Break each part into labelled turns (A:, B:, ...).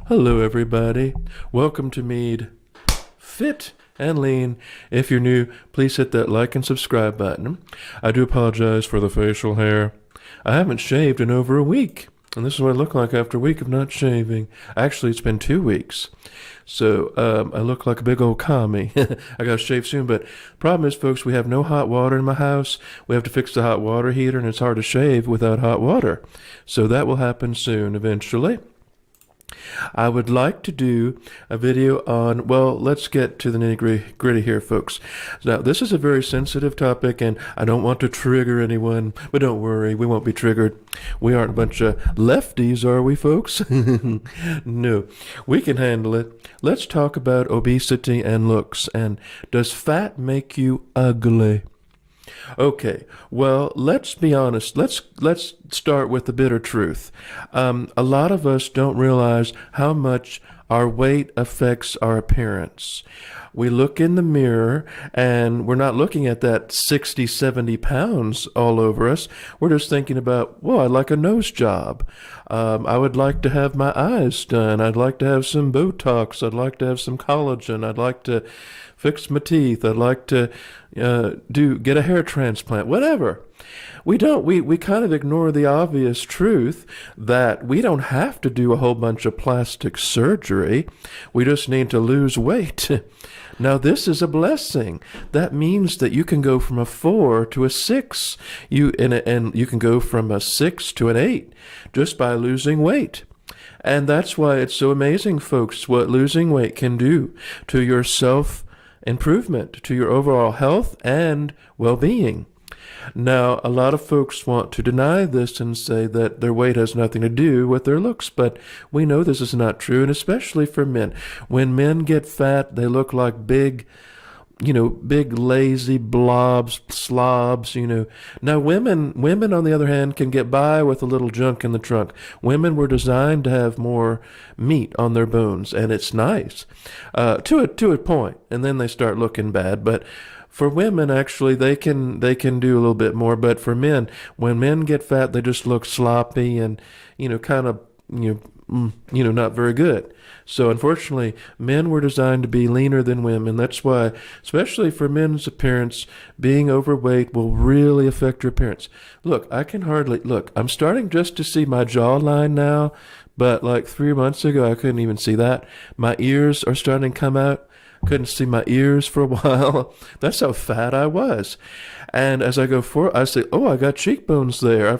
A: Hello, everybody. Welcome to Mead Fit and Lean. If you're new, please hit that like and subscribe button. I do apologize for the facial hair. I haven't shaved in over a week, and this is what I look like after a week of not shaving. Actually, it's been 2 weeks. So I look like a big old commie. I got to shave soon, but problem is, folks, we have no hot water in my house. We have to fix the hot water heater, and it's hard to shave without hot water. So that will happen soon, eventually. I would like to do a video on, well, let's get to the nitty gritty here, folks. Now, this is a very sensitive topic, and I don't want to trigger anyone, but don't worry, we won't be triggered. We aren't a bunch of lefties, are we, folks? No, we can handle it. Let's talk about obesity and looks, and does fat make you ugly? Okay, well, let's be honest. Let's start with the bitter truth. A lot of us don't realize how much our weight affects our appearance. We look in the mirror and we're not looking at that 60, 70 pounds all over us. We're just thinking about, well, I'd like a nose job. I would like to have my eyes done. I'd like to have some Botox. I'd like to have some collagen. I'd like to fix my teeth. I'd like to get a hair transplant, whatever. We kind of ignore the obvious truth that we don't have to do a whole bunch of plastic surgery. We just need to lose weight. Now, this is a blessing. That means that you can go from a 4 to a 6. And you can go from a 6 to an 8 just by losing weight. And that's why it's so amazing, folks, what losing weight can do to your self-improvement, to your overall health and well-being. Now, a lot of folks want to deny this and say that their weight has nothing to do with their looks, but we know this is not true, and especially for men. When men get fat, they look like big lazy slobs. Now, women, on the other hand, can get by with a little junk in the trunk. Women were designed to have more meat on their bones, and it's nice, to a point, and then they start looking bad, but for women, actually, they can do a little bit more. But for men, when men get fat, they just look sloppy and, kind of, not very good. So unfortunately, men were designed to be leaner than women. That's why, especially for men's appearance, being overweight will really affect your appearance. Look, I'm starting just to see my jawline now, but like 3 months ago, I couldn't even see that. My ears are starting to come out. Couldn't see my ears for a while. That's how fat I was. And as I go forward, I say, oh, I got cheekbones there. I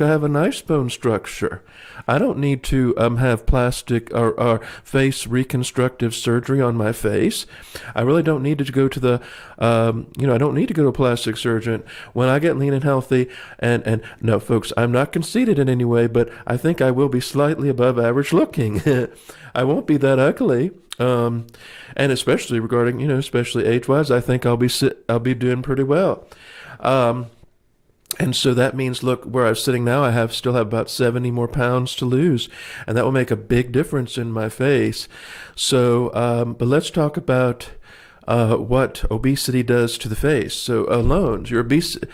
A: have a nice bone structure. I don't need to have plastic or face reconstructive surgery on my face. I really don't need to go to I don't need to go to a plastic surgeon when I get lean and healthy. And no, folks, I'm not conceited in any way, but I think I will be slightly above average looking. I won't be that ugly. And especially regarding, especially age-wise, I think I'll be doing pretty well. And so that means, look, where I'm sitting now, I still have about 70 more pounds to lose, and that will make a big difference in my face. So, but let's talk about what obesity does to the face. So obesity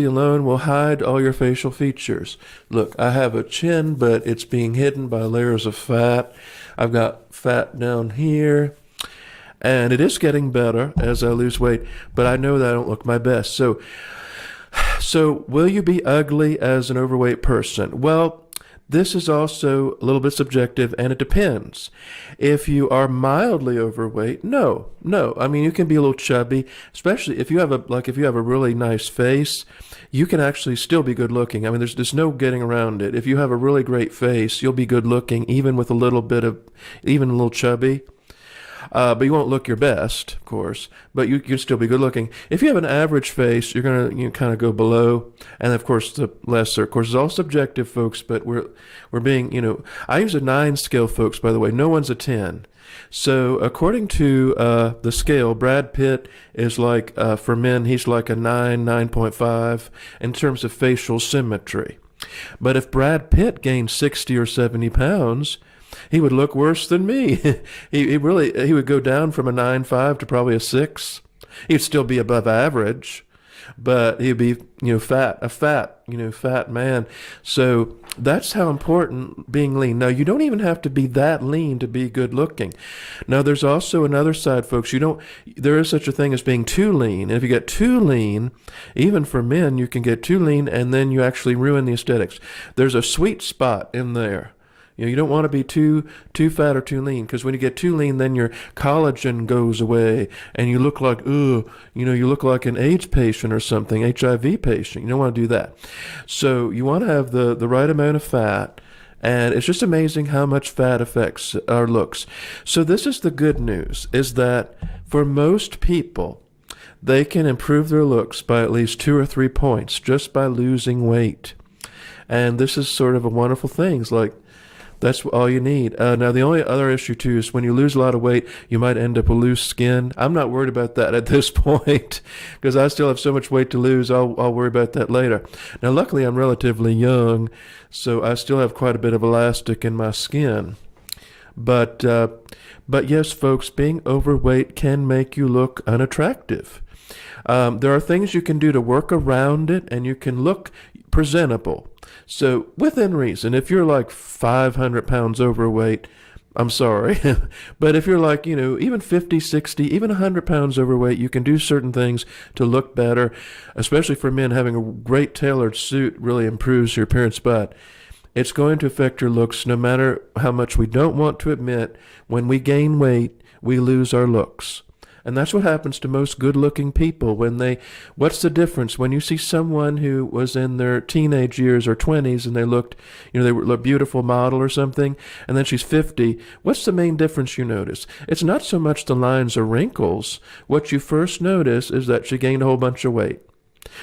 A: alone will hide all your facial features. Look, I have a chin, but it's being hidden by layers of fat. I've got fat down here, and it is getting better as I lose weight, but I know that I don't look my best. So will you be ugly as an overweight person? Well, this is also a little bit subjective, and it depends. If you are mildly overweight, no. I mean, you can be a little chubby, especially if you have a really nice face, you can actually still be good looking. I mean, there's no getting around it. If you have a really great face, you'll be good looking, even with even a little chubby. But you won't look your best, of course, but you can still be good looking. If you have an average face, you're going to kind of go below. And of course, the lesser, of course, it's all subjective, folks, but we're being, I use a 9 scale, folks, by the way. No one's a 10. So according to the scale, Brad Pitt is like, for men, he's like a 9.5 in terms of facial symmetry. But if Brad Pitt gained 60 or 70 pounds, he would look worse than me. He would go down from a 9.5 to probably a 6. He'd still be above average, but he'd be, fat man. So that's how important being lean. Now, you don't even have to be that lean to be good looking. Now, there's also another side, folks. There is such a thing as being too lean. And if you get too lean, even for men, you can get too lean and then you actually ruin the aesthetics. There's a sweet spot in there. You don't want to be too fat or too lean, because when you get too lean, then your collagen goes away, and you look like you look like an AIDS patient or something, HIV patient. You don't want to do that. So you want to have the right amount of fat, and it's just amazing how much fat affects our looks. So this is the good news: is that for most people, they can improve their looks by at least 2 or 3 points just by losing weight, and this is sort of a wonderful thing. It's like, that's all you need. Now, the only other issue, too, is when you lose a lot of weight, you might end up with loose skin. I'm not worried about that at this point because I still have so much weight to lose. I'll worry about that later. Now, luckily, I'm relatively young, so I still have quite a bit of elastic in my skin. But yes, folks, being overweight can make you look unattractive. There are things you can do to work around it, and you can look presentable. So within reason, if you're like 500 pounds overweight, I'm sorry, but if you're like, even 50, 60, even 100 pounds overweight, you can do certain things to look better, especially for men. Having a great tailored suit really improves your appearance, but it's going to affect your looks no matter how much we don't want to admit. When we gain weight, we lose our looks. And that's what happens to most good-looking people what's the difference when you see someone who was in their teenage years or 20s and they looked, they were a beautiful model or something, and then she's 50. What's the main difference you notice? It's not so much the lines or wrinkles. What you first notice is that she gained a whole bunch of weight.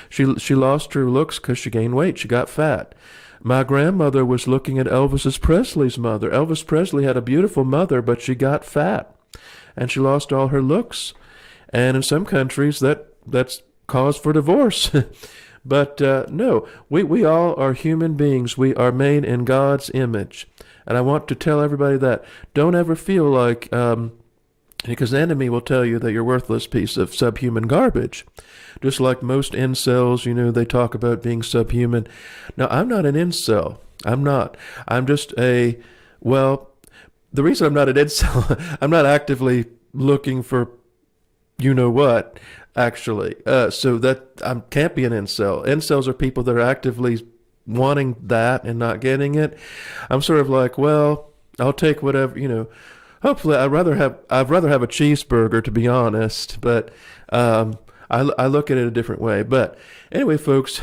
A: She lost her looks because she gained weight. She got fat. My grandmother was looking at Elvis Presley's mother. Elvis Presley had a beautiful mother, but she got fat. And she lost all her looks. And in some countries, that's cause for divorce. But no, we all are human beings. We are made in God's image. And I want to tell everybody that. Don't ever feel like, because the enemy will tell you that you're a worthless piece of subhuman garbage. Just like most incels, they talk about being subhuman. Now, I'm not an incel. I'm not. I'm just the reason I'm not an incel, I'm not actively looking for what, actually. So that I can't be an incel. Incels are people that are actively wanting that and not getting it. I'm sort of like, well, I'll take whatever, Hopefully, I'd rather have a cheeseburger, to be honest. But I look at it a different way. But anyway, folks.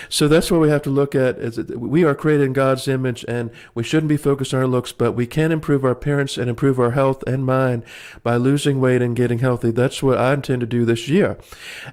A: So that's what we have to look at. Is that we are created in God's image, and we shouldn't be focused on our looks, but we can improve our appearance and improve our health and mind by losing weight and getting healthy. That's what I intend to do this year.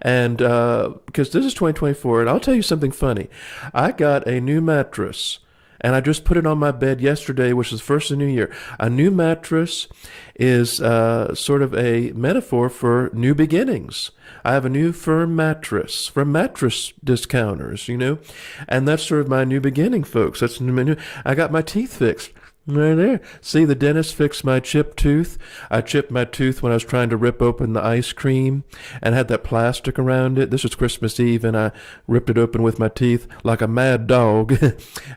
A: And because this is 2024, and I'll tell you something funny. I got a new mattress. And I just put it on my bed yesterday, which is the first of the new year. A new mattress is sort of a metaphor for new beginnings. I have a new firm mattress from Mattress Discounters, and that's sort of my new beginning, folks. That's new. I got my teeth fixed. Right there. See, the dentist fixed my chipped tooth. I chipped my tooth when I was trying to rip open the ice cream and had that plastic around it. This was Christmas Eve, and I ripped it open with my teeth like a mad dog.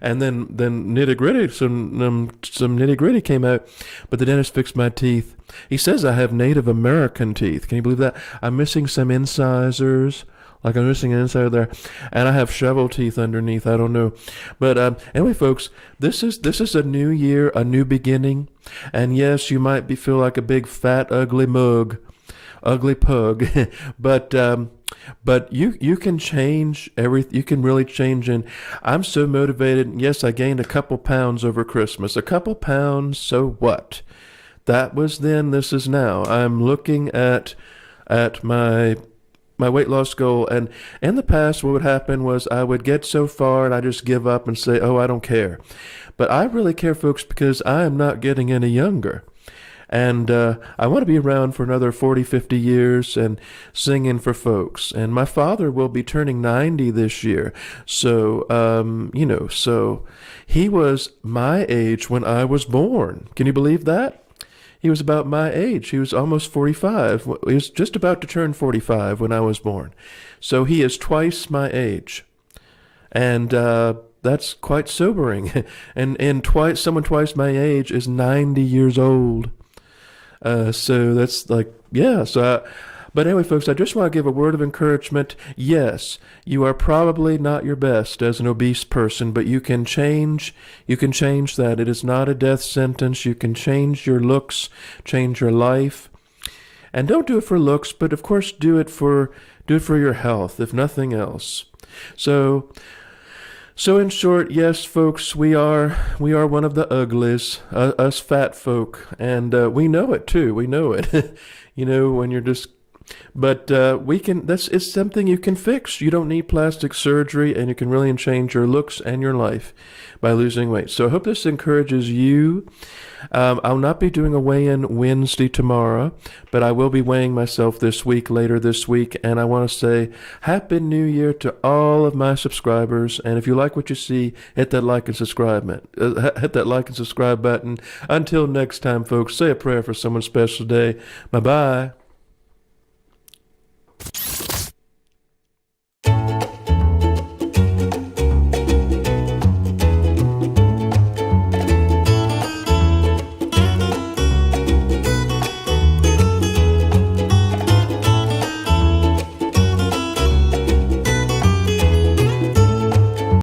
A: And then nitty-gritty, some nitty-gritty came out, but the dentist fixed my teeth. He says I have Native American teeth. Can you believe that? I'm missing some incisors. Like I'm missing an inside there, and I have shovel teeth underneath. I don't know, but anyway, folks, this is a new year, a new beginning, and yes, you might feel like a big fat ugly pug, but you can change everything. You can really change, and I'm so motivated. Yes, I gained a couple pounds over Christmas. A couple pounds, so what? That was then. This is now. I'm looking at my weight loss goal, and in the past what would happen was I would get so far and I just give up and say, oh, I don't care. But I really care, folks, because I am not getting any younger, and I want to be around for another 40, 50 years and singing for folks. And my father will be turning 90 this year, so so he was my age when I was born. Can you believe that? He was about my age. He was almost 45. He was just about to turn 45 when I was born. So he is twice my age. And that's quite sobering. and someone twice my age is 90 years old. So that's like, yeah. But anyway, folks, I just want to give a word of encouragement. Yes, you are probably not your best as an obese person, but you can change. You can change that. It is not a death sentence. You can change your looks, change your life, and don't do it for looks, but of course do it for your health, if nothing else. So in short, yes, folks, we are one of the uglies, us fat folk, and we know it too. We know it. When you're just, but we can. It's something you can fix. You don't need plastic surgery, and you can really change your looks and your life by losing weight. So I hope this encourages you. I'll not be doing a weigh-in Wednesday tomorrow, but I will be weighing myself later this week, and I want to say Happy New Year to all of my subscribers, and if you like what you see, hit that like and subscribe button. Until next time, folks, say a prayer for someone special today. Bye-bye.